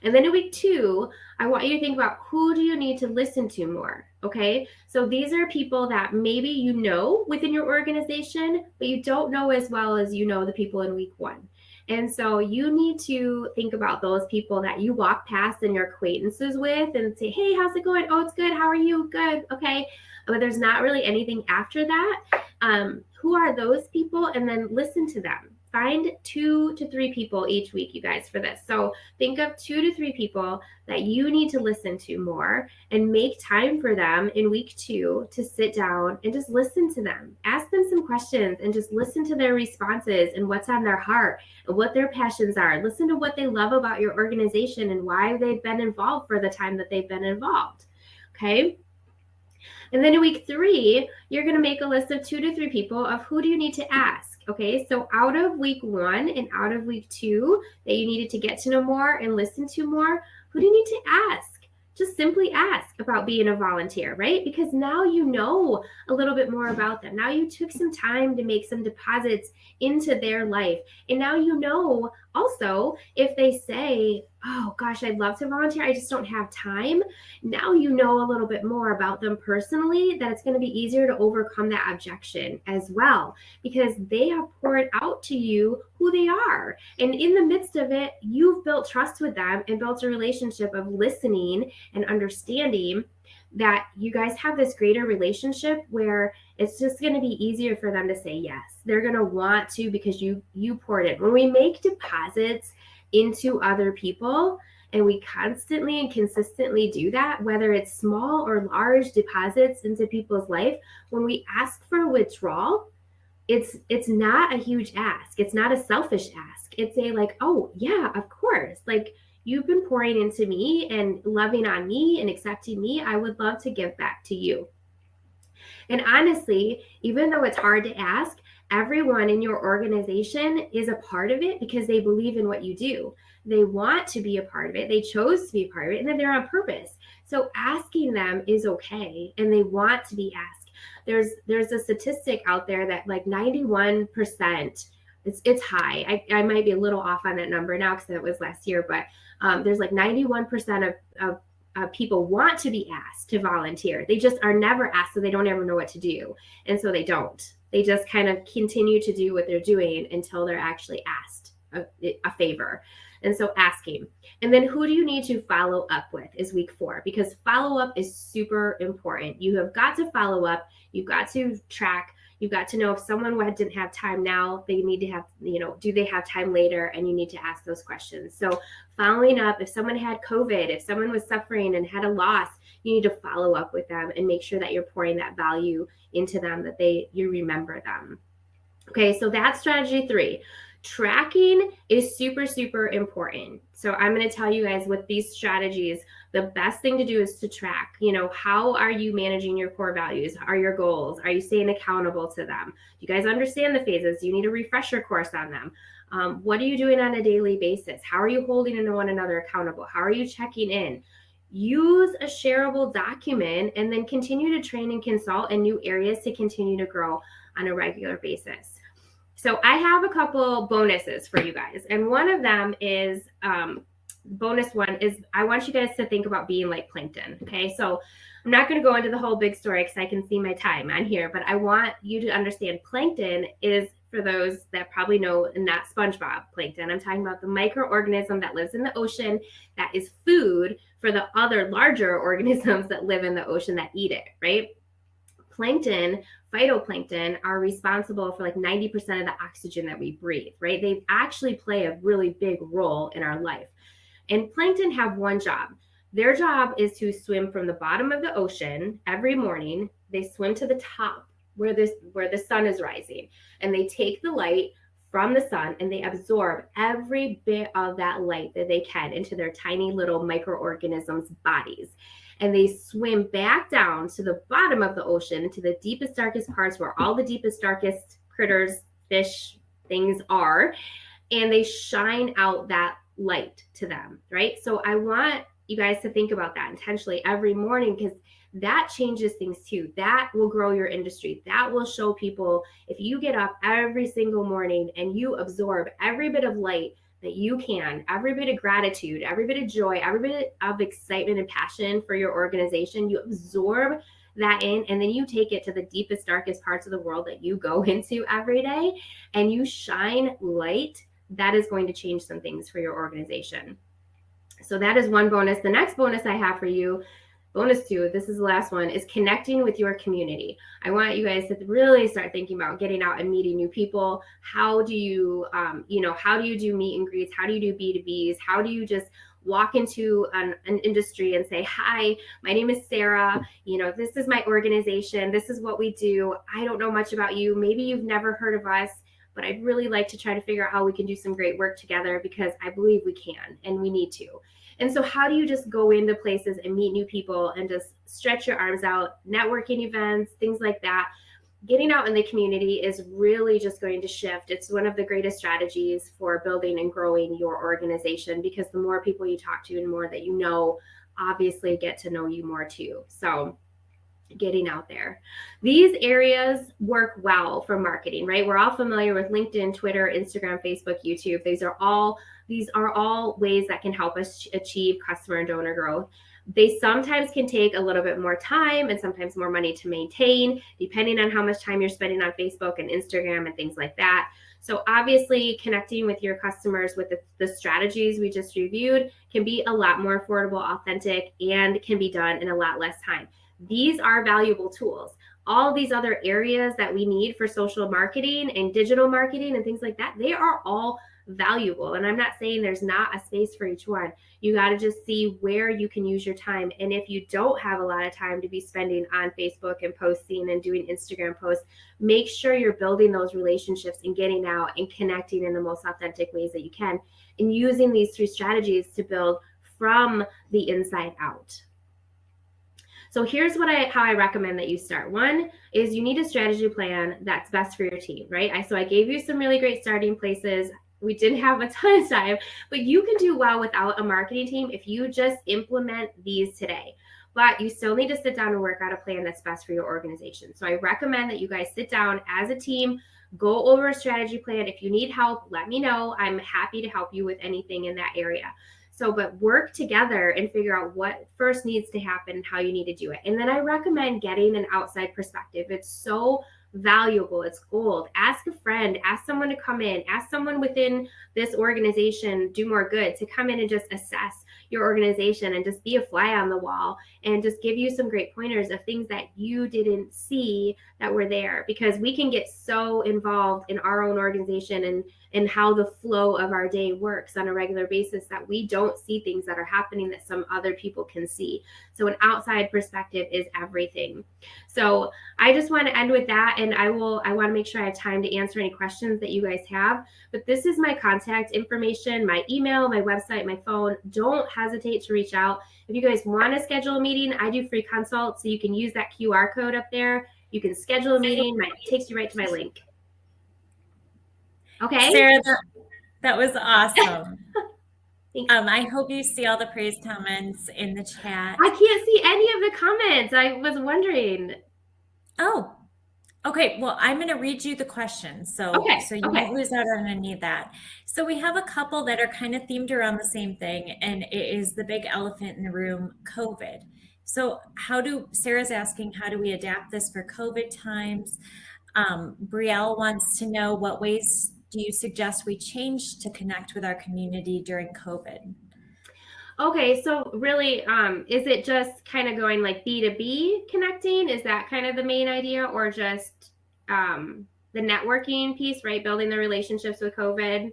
And then in week 2, I want you to think about who do you need to listen to more, okay? So these are people that maybe you know within your organization, but you don't know as well as you know the people in week 1. And so you need to think about those people that you walk past and your acquaintances with and say, hey, how's it going? Oh, it's good. How are you? Good. Okay. But there's not really anything after that. Who are those people? And then listen to them. Find 2 to 3 people each week, you guys, for this. So think of 2 to 3 people that you need to listen to more and make time for them in week 2 to sit down and just listen to them. Ask them some questions and just listen to their responses and what's on their heart and what their passions are. Listen to what they love about your organization and why they've been involved for the time that they've been involved. Okay. And then in week 3, you're going to make a list of 2 to 3 people of who do you need to ask. Okay, so out of week 1 and out of week 2 that you needed to get to know more and listen to more, who do you need to ask? Just simply ask about being a volunteer, right? Because now you know a little bit more about them. Now you took some time to make some deposits into their life. And now you know also if they say, oh gosh, I'd love to volunteer, I just don't have time. Now you know a little bit more about them personally, that it's going to be easier to overcome that objection as well, because they have poured out to you who they are. And in the midst of it, you've built trust with them and built a relationship of listening and understanding that you guys have this greater relationship where it's just going to be easier for them to say yes. They're going to want to because you poured it. When we make deposits into other people and we constantly and consistently do that, whether it's small or large deposits into people's life, when we ask for withdrawal, it's not a huge ask. It's not a selfish ask. It's a like, oh yeah, of course. Like, you've been pouring into me and loving on me and accepting me. I would love to give back to you. And honestly, even though it's hard to ask, everyone in your organization is a part of it because they believe in what you do. They want to be a part of it. They chose to be a part of it, and then they're on purpose. So asking them is okay, and they want to be asked. There's a statistic out there that like 91%, it's high. I might be a little off on that number now because it was last year, but there's like 91% of people want to be asked to volunteer. They just are never asked, so they don't ever know what to do. And so they don't. They just kind of continue to do what they're doing until they're actually asked a favor. And so asking. And then who do you need to follow up with is week 4, because follow up is super important. You have got to follow up. You've got to track. You've got to know if someone didn't have time now, they need to have, do they have time later? And you need to ask those questions. So following up, if someone had COVID, if someone was suffering and had a loss, you need to follow up with them and make sure that you're pouring that value into them, that you remember them. Okay, so that's strategy 3. Tracking is super, super important. So I'm going to tell you guys with these strategies, the best thing to do is to track, how are you managing your core values? Are your goals? Are you staying accountable to them? Do you guys understand the phases? Do you need a refresher course on them? What are you doing on a daily basis? How are you holding one another accountable? How are you checking in? Use a shareable document and then continue to train and consult in new areas to continue to grow on a regular basis. So I have a couple bonuses for you guys. And one of them is, bonus one is, I want you guys to think about being like plankton. Okay. So I'm not going to go into the whole big story because I can see my time on here, but I want you to understand plankton is, for those that probably know, not SpongeBob plankton. I'm talking about the microorganism that lives in the ocean that is food for the other larger organisms that live in the ocean that eat it, right? Plankton, phytoplankton, are responsible for like 90% of the oxygen that we breathe, right? They actually play a really big role in our life. And plankton have one job. Their job is to swim from the bottom of the ocean every morning. They swim to the top where the sun is rising, and they take the light from the sun and they absorb every bit of that light that they can into their tiny little microorganisms' bodies. And they swim back down to the bottom of the ocean, into the deepest, darkest parts where all the deepest, darkest critters, fish, things are, and they shine out that light to them, right? So I want you guys to think about that intentionally every morning, because that changes things too. That will grow your industry. That will show people, if you get up every single morning and you absorb every bit of light that you can, every bit of gratitude, every bit of joy, every bit of excitement and passion for your organization, you absorb that in, and then you take it to the deepest, darkest parts of the world that you go into every day, and you shine light. That is going to change some things for your organization. So that is one bonus. The next bonus I have for you, bonus 2, this is the last one, is connecting with your community. I want you guys to really start thinking about getting out and meeting new people. How do you, how do you do meet and greets? How do you do B2Bs? How do you just walk into an industry and say, hi, my name is Sara. This is my organization. This is what we do. I don't know much about you. Maybe you've never heard of us, but I'd really like to try to figure out how we can do some great work together, because I believe we can and we need to. And so how do you just go into places and meet new people and just stretch your arms out, networking events, things like that? Getting out in the community is really just going to shift. It's one of the greatest strategies for building and growing your organization, because the more people you talk to and more that you know, obviously get to know you more too. So getting out there. These areas work well for marketing, right? We're all familiar with LinkedIn, Twitter, Instagram, Facebook, YouTube. These are all ways that can help us achieve customer and donor growth. They sometimes can take a little bit more time and sometimes more money to maintain, depending on how much time you're spending on Facebook and Instagram and things like that. So obviously connecting with your customers with the strategies we just reviewed can be a lot more affordable, authentic, and can be done in a lot less time. These are valuable tools. All these other areas that we need for social marketing and digital marketing and things like that, they are all valuable. And I'm not saying there's not a space for each one. You got to just see where you can use your time. And if you don't have a lot of time to be spending on Facebook and posting and doing Instagram posts, make sure you're building those relationships and getting out and connecting in the most authentic ways that you can, and using these 3 strategies to build from the inside out. So here's how I recommend that you start. One is you need a strategy plan that's best for your team, right? So I gave you some really great starting places. We didn't have a ton of time, but you can do well without a marketing team if you just implement these today. But you still need to sit down and work out a plan that's best for your organization. So I recommend that you guys sit down as a team, go over a strategy plan. If you need help, let me know. I'm happy to help you with anything in that area. But work together and figure out what first needs to happen and how you need to do it. And then I recommend getting an outside perspective. It's so valuable. It's gold. Ask a friend, ask someone to come in, ask someone within this organization, Do More Good, to come in and just assess your organization and just be a fly on the wall and just give you some great pointers of things that you didn't see that were there, because we can get so involved in our own organization and how the flow of our day works on a regular basis that we don't see things that are happening that some other people can see. So an outside perspective is everything. So I just want to end with that, and I want to make sure I have time to answer any questions that you guys have. But this is my contact information, my email, my website, my phone. Don't hesitate to reach out. If you guys want to schedule a meeting, I do free consults, so you can use that QR code up there. You can schedule a meeting. It takes you right to my link. Okay. Sara, That was awesome. Thanks. I hope you see all the praise comments in the chat. I can't see any of the comments. I was wondering. Oh, okay. Well, I'm going to read you the questions, so you won't lose out on any of that. So we have a couple that are kind of themed around the same thing, and it is the big elephant in the room, COVID. So Sarah's asking, how do we adapt this for COVID times? Brielle wants to know, what ways do you suggest we change to connect with our community during COVID? Okay, so really, is it just kind of going like B2B connecting? Is that kind of the main idea, or just the networking piece, right? Building the relationships with COVID?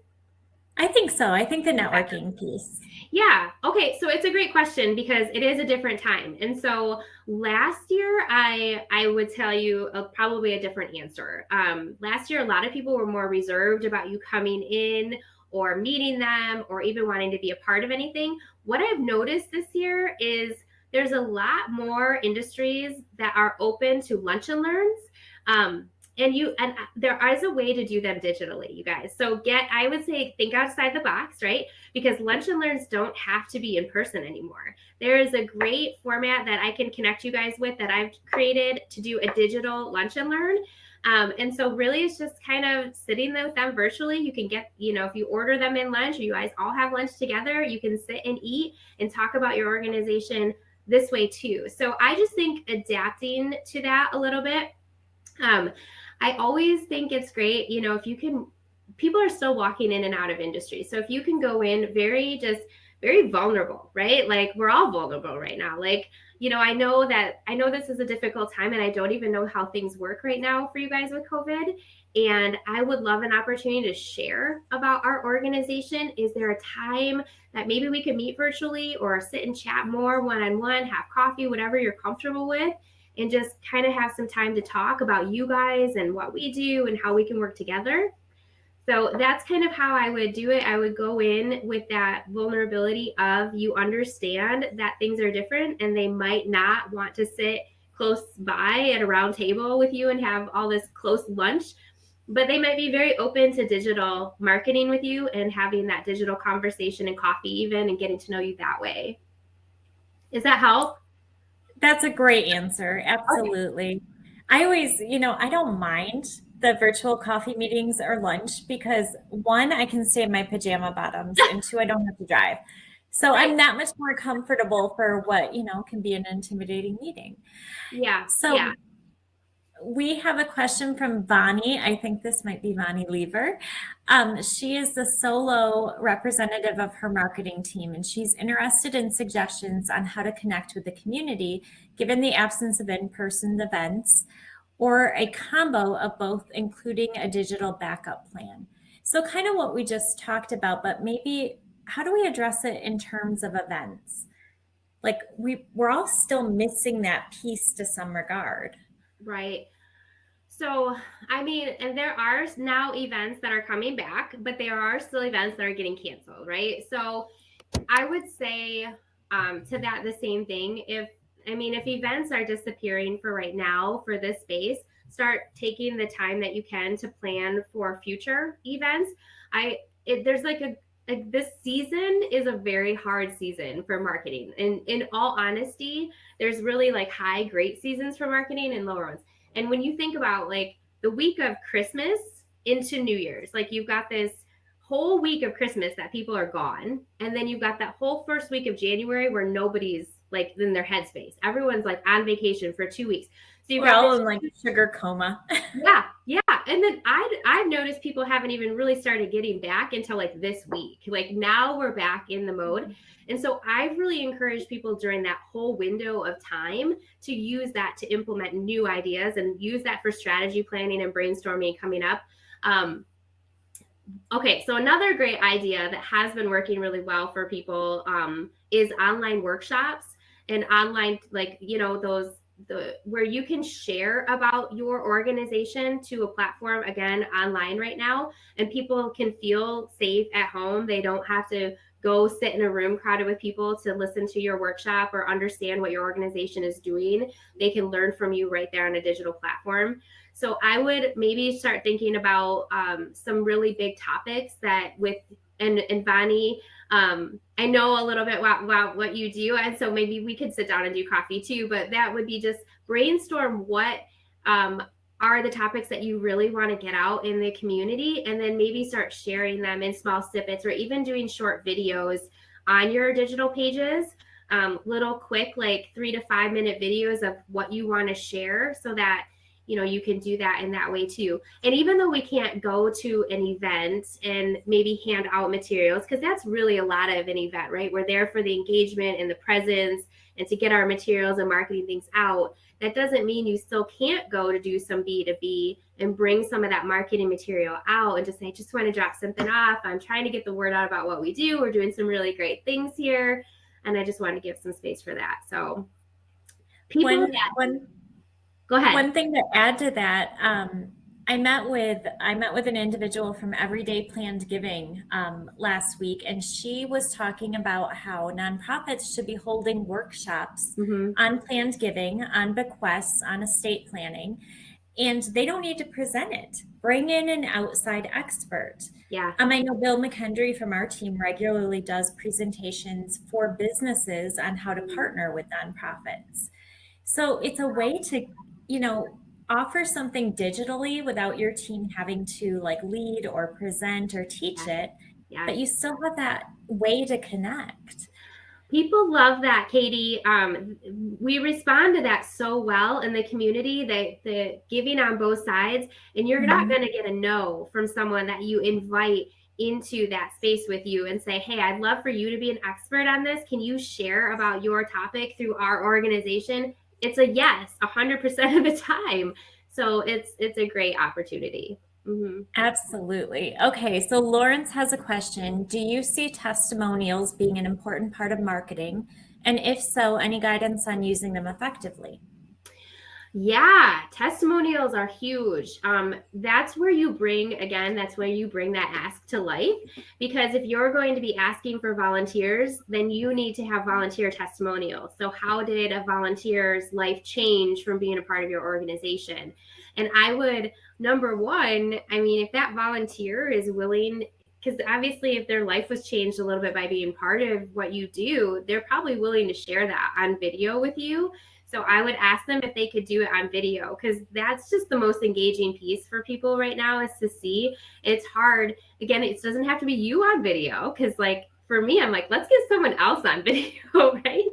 I think so. I think the networking piece. Yeah. Okay. So it's a great question because it is a different time. And so last year, I would tell you probably a different answer. Last year, a lot of people were more reserved about you coming in or meeting them or even wanting to be a part of anything. What I've noticed this year is there's a lot more industries that are open to lunch and learns. And there is a way to do them digitally, you guys. So I would say, think outside the box, right? Because lunch and learns don't have to be in person anymore. There is a great format that I can connect you guys with that I've created to do a digital lunch and learn. And so really it's just kind of sitting with them virtually. You can get, if you order them in lunch or you guys all have lunch together, you can sit and eat and talk about your organization this way too. So I just think adapting to that a little bit. I always think it's great, if you can, people are still walking in and out of industry. So if you can go in very vulnerable, right? Like we're all vulnerable right now. Like, I know this is a difficult time and I don't even know how things work right now for you guys with COVID. And I would love an opportunity to share about our organization. Is there a time that maybe we can meet virtually or sit and chat more one-on-one, have coffee, whatever you're comfortable with, and just kind of have some time to talk about you guys and what we do and how we can work together. So that's kind of how I would do it. I would go in with that vulnerability of, you understand that things are different and they might not want to sit close by at a round table with you and have all this close lunch, but they might be very open to digital marketing with you and having that digital conversation and coffee even, and getting to know you that way. Does that help? That's a great answer. Absolutely. Okay. I always, I don't mind the virtual coffee meetings or lunch because, one, I can stay in my pajama bottoms, and two, I don't have to drive. So right. I'm that much more comfortable for what, can be an intimidating meeting. Yeah. So yeah. We have a question from Vani. I think this might be Vani Lever. She is the solo representative of her marketing team, and she's interested in suggestions on how to connect with the community, given the absence of in-person events, or a combo of both, including a digital backup plan. So kind of what we just talked about, but maybe how do we address it in terms of events? Like we're all still missing that piece to some regard. Right. So, and there are now events that are coming back, but there are still events that are getting canceled, right? So I would say to that the same thing. If events are disappearing for right now for this space, start taking the time that you can to plan for future events. This season is a very hard season for marketing. And in all honesty, there's really like high, great seasons for marketing and lower ones. And when you think about like the week of Christmas into New Year's, like you've got this whole week of Christmas that people are gone. And then you've got that whole first week of January where nobody's like in their headspace. Everyone's like on vacation for 2 weeks. So you've got all in like sugar coma. Yeah. And then I've noticed people haven't even really started getting back until like this week. Like now we're back in the mode. And so I've really encouraged people during that whole window of time to use that to implement new ideas and use that for strategy planning and brainstorming coming up. Okay, so another great idea that has been working really well for people is online workshops and online, like, where you can share about your organization to a platform, again, online right now, and people can feel safe at home. They don't have to go sit in a room crowded with people to listen to your workshop or understand what your organization is doing. They can learn from you right there on a digital platform. So I would maybe start thinking about some really big topics that and Vani, I know a little bit about what you do. And so maybe we could sit down and do coffee too, but that would be just brainstorm what are the topics that you really want to get out in the community, and then maybe start sharing them in small snippets or even doing short videos on your digital pages, little quick, like 3 to 5 minute videos of what you want to share, so that you can do that in that way too. And even though we can't go to an event and maybe hand out materials, because that's really a lot of an event, right? We're there for the engagement and the presence and to get our materials and marketing things out. That doesn't mean you still can't go to do some B2B and bring some of that marketing material out and just say, I just want to drop something off. I'm trying to get the word out about what we do. We're doing some really great things here. And I just want to give some space for that. So people, go ahead. One thing to add to that, I met with an individual from Everyday Planned Giving last week, and she was talking about how nonprofits should be holding workshops on planned giving, on bequests, on estate planning, and they don't need to present it. Bring in an outside expert. Yeah. I know Bill McKendry from our team regularly does presentations for businesses on how to partner with nonprofits. So it's a way to offer something digitally without your team having to lead or present or teach it, but you still have that way to connect. People love that, Katie. We respond to that so well in the community, the giving on both sides, and you're not going to get a no from someone that you invite into that space with you and say, hey, I'd love for you to be an expert on this. Can you share about your topic through our organization? It's a yes, 100% of the time. So it's a great opportunity. Absolutely. Okay, so Lawrence has a question. Do you see testimonials being an important part of marketing? And if so, any guidance on using them effectively? Yeah, testimonials are huge. That's where you bring that ask to life. Because if you're going to be asking for volunteers, then you need to have volunteer testimonials. So how did a volunteer's life change from being a part of your organization? And I would, number one, if that volunteer is willing, because obviously if their life was changed a little bit by being part of what you do, they're probably willing to share that on video with you. So I would ask them if they could do it on video, because that's just the most engaging piece for people right now, is to see. It's hard. Again, it doesn't have to be you on video, because for me, I'm let's get someone else on video, right?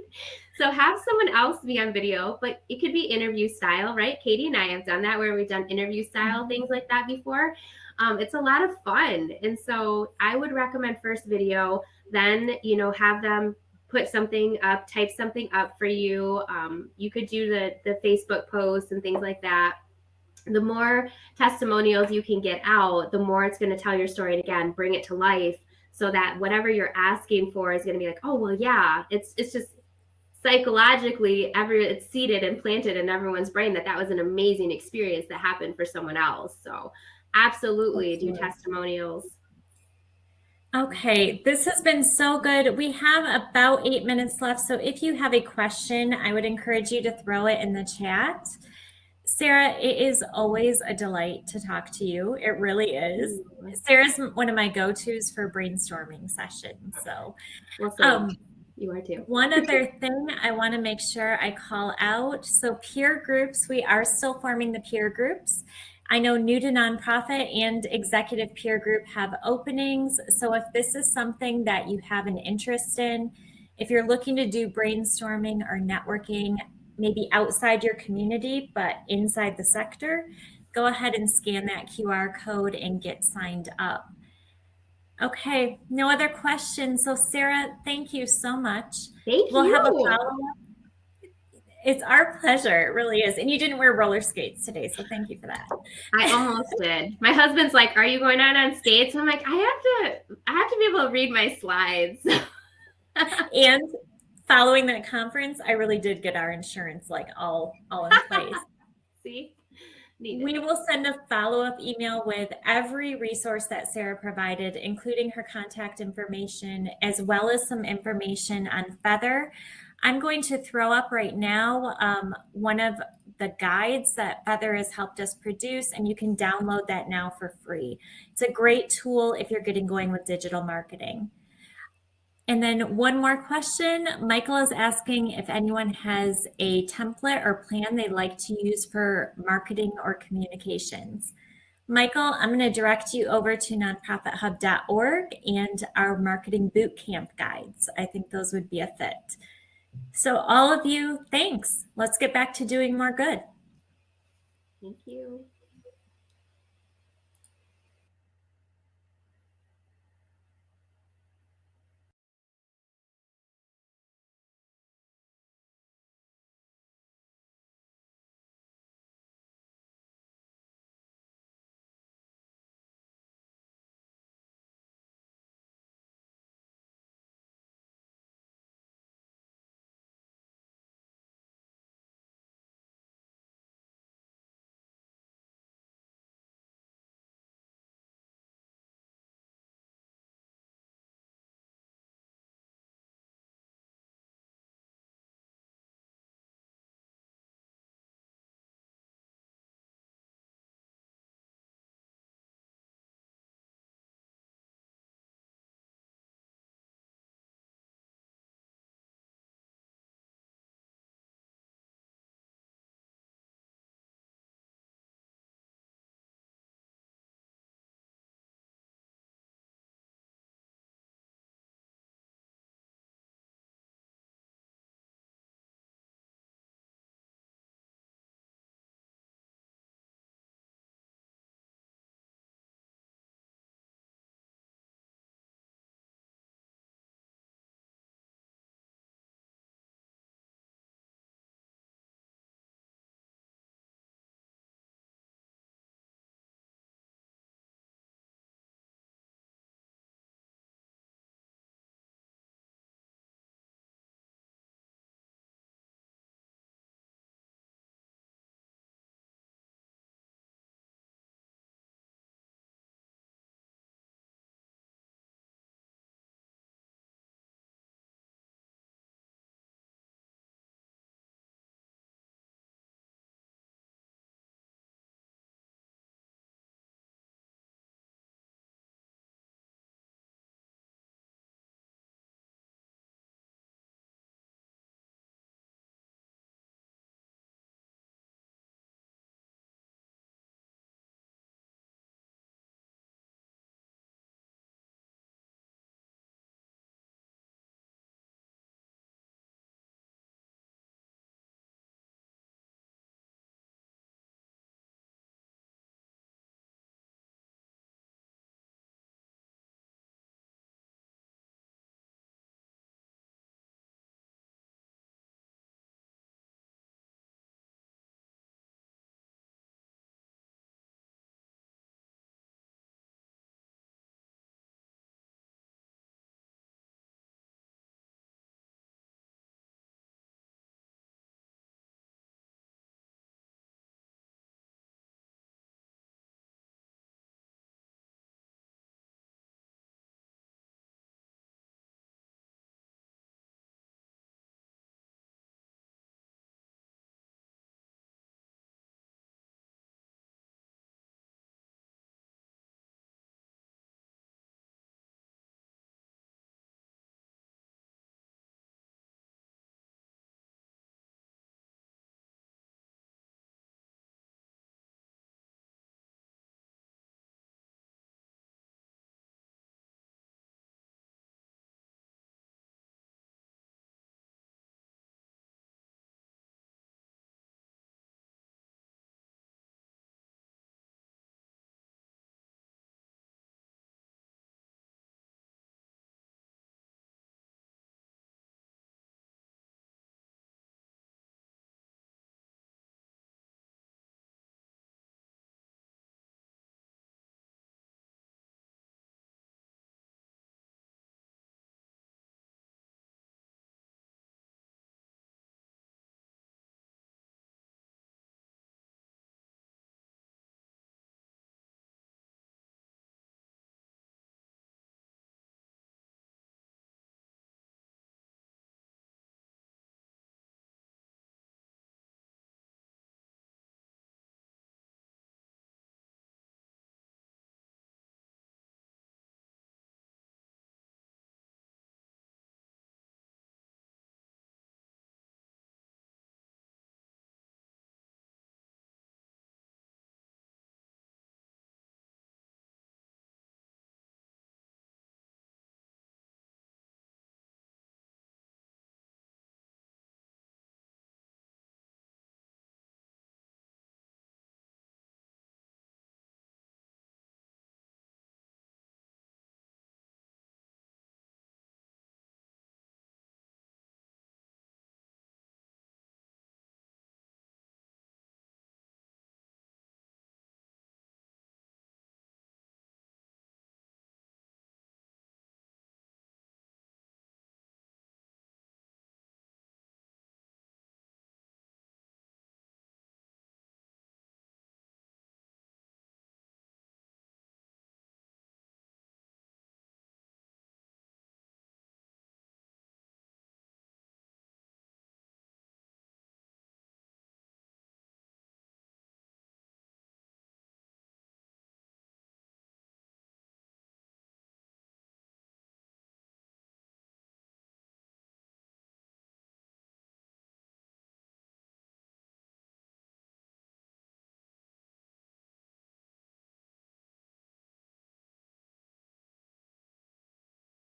So have someone else be on video, but it could be interview style, right? Katie and I have done that, where we've done interview style things like that before. It's a lot of fun. And so I would recommend first video, then, have them put something up, type something up for you. You could do the Facebook posts and things like that. The more testimonials you can get out, the more it's going to tell your story, and again, bring it to life, so that whatever you're asking for is going to be oh, well, yeah, it's just psychologically it's seated and planted in everyone's brain that was an amazing experience that happened for someone else. So absolutely do testimonials. Okay, this has been so good. We have about 8 minutes left. So if you have a question, I would encourage you to throw it in the chat. Sara, it is always a delight to talk to you. It really is. Sarah's one of my go-tos for brainstorming sessions. So, you are too. One other thing I want to make sure I call out. So peer groups, we are still forming the peer groups. I know New to Nonprofit and Executive Peer Group have openings. So if this is something that you have an interest in, if you're looking to do brainstorming or networking, maybe outside your community, but inside the sector, go ahead and scan that QR code and get signed up. Okay, no other questions. So Sara, thank you so much. We'll have a follow-up. It's our pleasure. It really is. And you didn't wear roller skates today, so thank you for that. I almost did. My husband's like, "Are you going on skates?" And I'm like, I have to be able to read my slides. And following that conference, I really did get our insurance all in place. See? needed. We will send a follow-up email with every resource that Sara provided, including her contact information, as well as some information on Feather. I'm going to throw up right now one of the guides that Feather has helped us produce, and you can download that now for free. It's a great tool if you're getting going with digital marketing. And then one more question. Michael is asking if anyone has a template or plan they'd like to use for marketing or communications. Michael, I'm going to direct you over to nonprofithub.org and our marketing bootcamp guides. I think those would be a fit. So all of you, thanks. Let's get back to doing more good. Thank you.